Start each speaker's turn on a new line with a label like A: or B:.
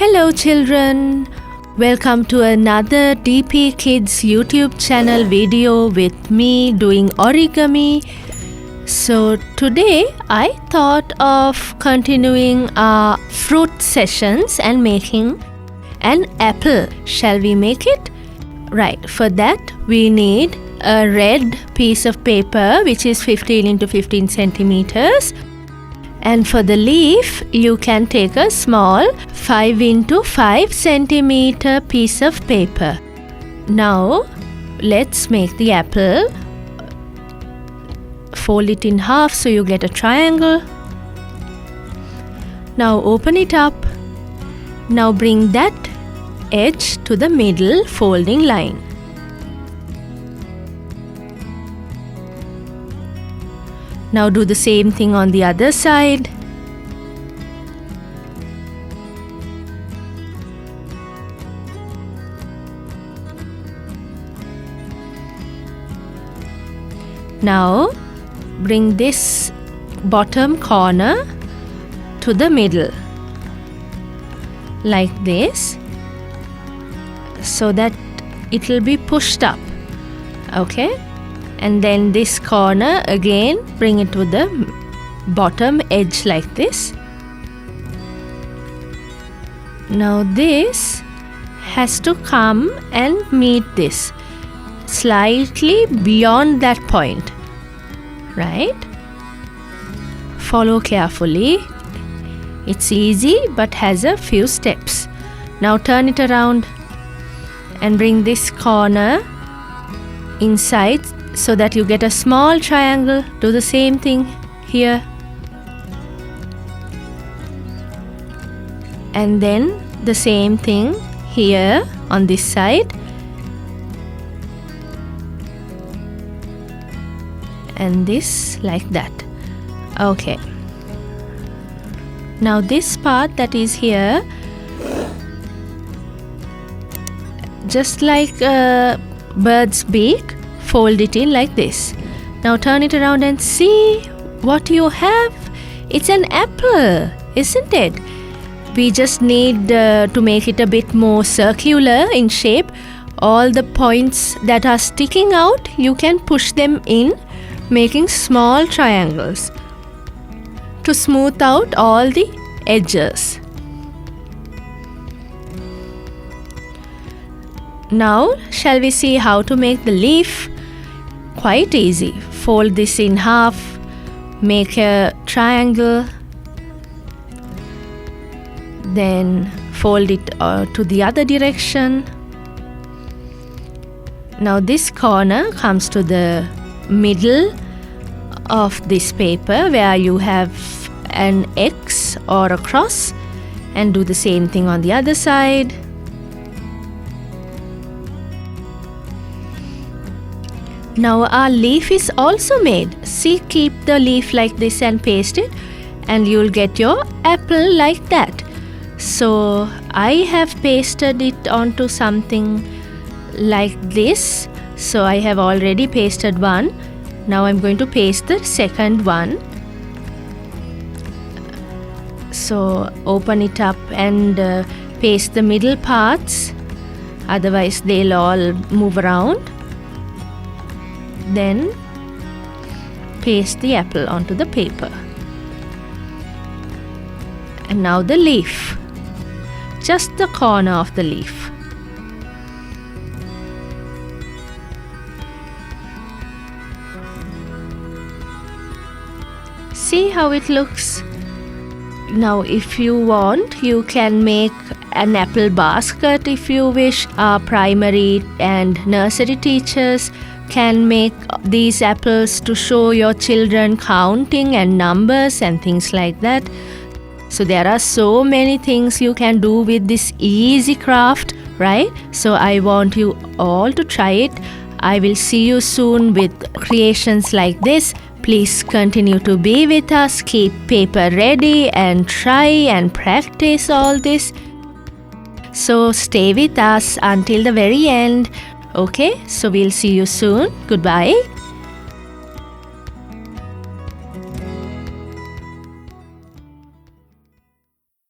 A: Hello children, welcome to another DP Kids YouTube channel video with me doing origami. So today I thought of continuing our fruit sessions and making an apple. Shall we make it? Right, for that we need a red piece of paper which is 15 into 15 centimeters. And for the leaf, you can take a small 5 into 5 centimeter piece of paper. Now, let's make the apple. Fold it in half so you get a triangle. Now open it up. Now bring that edge to the middle folding line. Now do the same thing on the other side. Now bring this bottom corner to the middle like this so that it will be pushed up. Okay? And then this corner again, bring it to the bottom edge like this. Now this has to come and meet this slightly beyond that point, right? Follow carefully. It's easy but has a few steps. Now turn it around and bring this corner inside so that you get a small triangle. Do the same thing here. And then the same thing here on this side. And this like that. Okay. Now this part that is here, just like a bird's beak, fold it in like this. Now turn it around and see what you have. It's an apple, isn't it? We just need to make it a bit more circular in shape. All the points that are sticking out, you can push them in, making small triangles to smooth out all the edges. Now, shall we see how to make the leaf? Quite easy. Fold this in half, make a triangle, then fold it to the other direction. Now this corner comes to the middle of this paper where you have an X or a cross, and do the same thing on the other side. Now our leaf is also made. See, keep the leaf like this and paste it and you'll get your apple like that. So I have pasted it onto something like this. So I have already pasted one. Now I'm going to paste the second one. So open it up and paste the middle parts. Otherwise they'll all move around. Then paste the apple onto the paper. And now the leaf. Just the corner of the leaf. See how it looks? Now if you want, you can make an apple basket if you wish. Our primary and nursery teachers can make these apples to show your children counting and numbers and things like that. So there are so many things you can do with this easy craft, right? So I want you all to try it. I will see you soon with creations like this. Please continue to be with us. Keep paper ready and try and practice all this. So stay with us until the very end. Okay, so we'll see you soon. Goodbye.